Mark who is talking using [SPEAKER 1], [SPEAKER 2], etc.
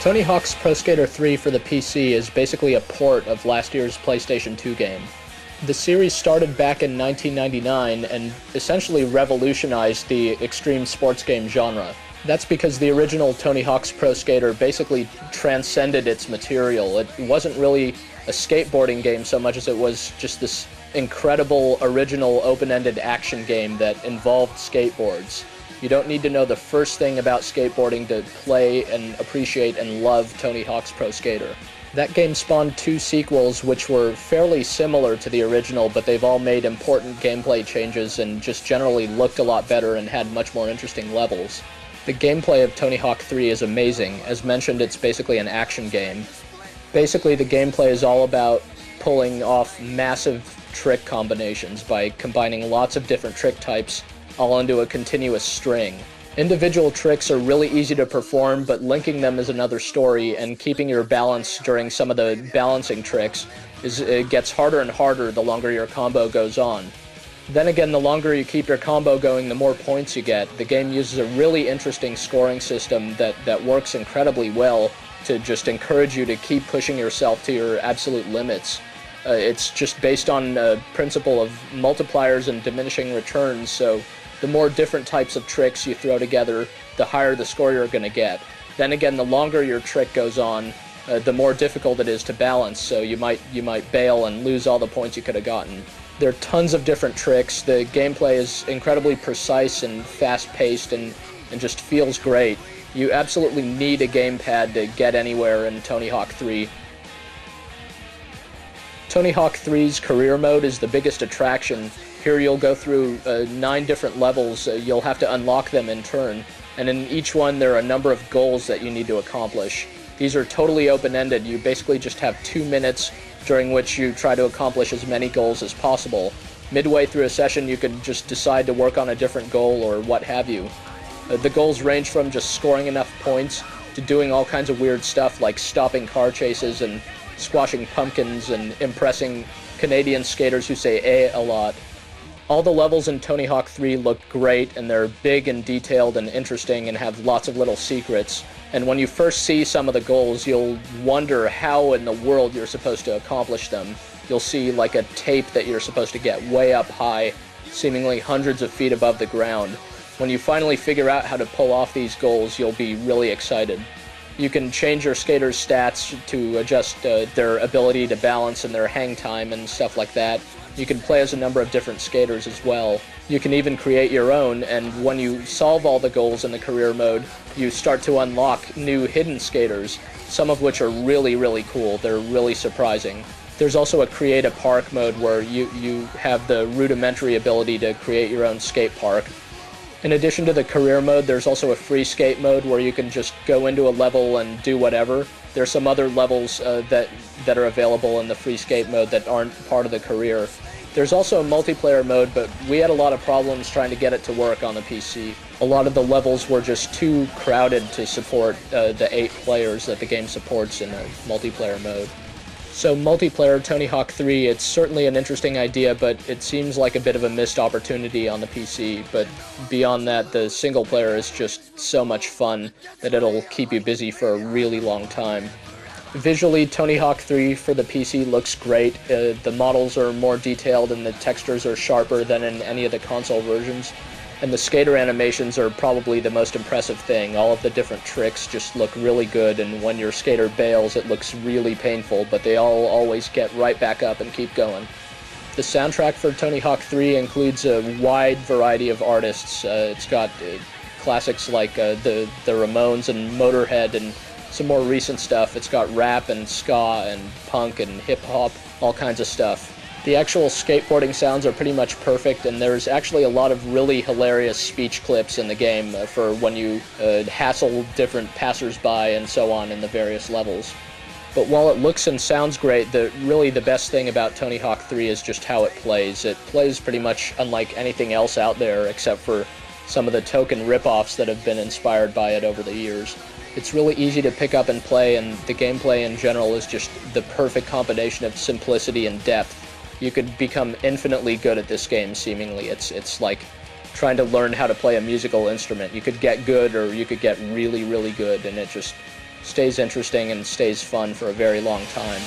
[SPEAKER 1] Tony Hawk's Pro Skater 3 for the PC is basically a port of last year's PlayStation 2 game. The series started back in 1999 and essentially revolutionized the extreme sports game genre. That's because the original Tony Hawk's Pro Skater basically transcended its material. It wasn't really a skateboarding game so much as it was just this incredible, original, open-ended action game that involved skateboards. You don't need to know the first thing about skateboarding to play and appreciate and love Tony Hawk's Pro Skater. That game spawned 2 sequels which were fairly similar to the original, but they've all made important gameplay changes and just generally looked a lot better and had much more interesting levels. The gameplay of Tony Hawk 3 is amazing. As mentioned, it's basically an action game. Basically, the gameplay is all about pulling off massive trick combinations by combining lots of different trick types all into a continuous string. Individual tricks are really easy to perform, but linking them is another story, and keeping your balance during some of the balancing tricks it gets harder and harder the longer your combo goes on. Then again, the longer you keep your combo going, the more points you get. The game uses a really interesting scoring system that works incredibly well to just encourage you to keep pushing yourself to your absolute limits. It's just based on a principle of multipliers and diminishing returns, so the more different types of tricks you throw together, the higher the score you're going to get. Then again, the longer your trick goes on, the more difficult it is to balance, so you might bail and lose all the points you could have gotten. There are tons of different tricks. The gameplay is incredibly precise and fast-paced and just feels great. You absolutely need a gamepad to get anywhere in Tony Hawk 3. Tony Hawk 3's career mode is the biggest attraction. Here you'll go through 9 different levels. You'll have to unlock them in turn, and in each one there are a number of goals that you need to accomplish. These are totally open-ended. You basically just have 2 minutes during which you try to accomplish as many goals as possible. Midway through a session you can just decide to work on a different goal or what have you. The goals range from just scoring enough points to doing all kinds of weird stuff like stopping car chases and squashing pumpkins and impressing Canadian skaters who say "eh" a lot. All the levels in Tony Hawk 3 look great, and they're big and detailed and interesting and have lots of little secrets. And when you first see some of the goals, you'll wonder how in the world you're supposed to accomplish them. You'll see like a tape that you're supposed to get way up high, seemingly hundreds of feet above the ground. When you finally figure out how to pull off these goals, you'll be really excited. You can change your skaters' stats to adjust their ability to balance and their hang time and stuff like that. You can play as a number of different skaters as well. You can even create your own, and when you solve all the goals in the career mode, you start to unlock new hidden skaters, some of which are really, really cool. They're really surprising. There's also a create a park mode where you have the rudimentary ability to create your own skate park. In addition to the career mode, there's also a free skate mode where you can just go into a level and do whatever. There's some other levels that are available in the free skate mode that aren't part of the career. There's also a multiplayer mode, but we had a lot of problems trying to get it to work on the PC. A lot of the levels were just too crowded to support the 8 players that the game supports in a multiplayer mode. So multiplayer Tony Hawk 3, it's certainly an interesting idea, but it seems like a bit of a missed opportunity on the PC. But beyond that, the single player is just so much fun that it'll keep you busy for a really long time. Visually, Tony Hawk 3 for the PC looks great. The models are more detailed and the textures are sharper than in any of the console versions. And the skater animations are probably the most impressive thing. All of the different tricks just look really good, and when your skater bails it looks really painful, but they all always get right back up and keep going. The soundtrack for Tony Hawk 3 includes a wide variety of artists. It's got classics like the Ramones and Motorhead and some more recent stuff. It's got rap and ska and punk and hip-hop, all kinds of stuff. The actual skateboarding sounds are pretty much perfect, and there's actually a lot of really hilarious speech clips in the game for when you hassle different passers-by and so on in the various levels. But while it looks and sounds great, really the best thing about Tony Hawk 3 is just how it plays. It plays pretty much unlike anything else out there, except for some of the token rip-offs that have been inspired by it over the years. It's really easy to pick up and play, and the gameplay in general is just the perfect combination of simplicity and depth. You could become infinitely good at this game, seemingly. It's like trying to learn how to play a musical instrument. You could get good or you could get really, really good, and stays interesting and stays fun for a very long time.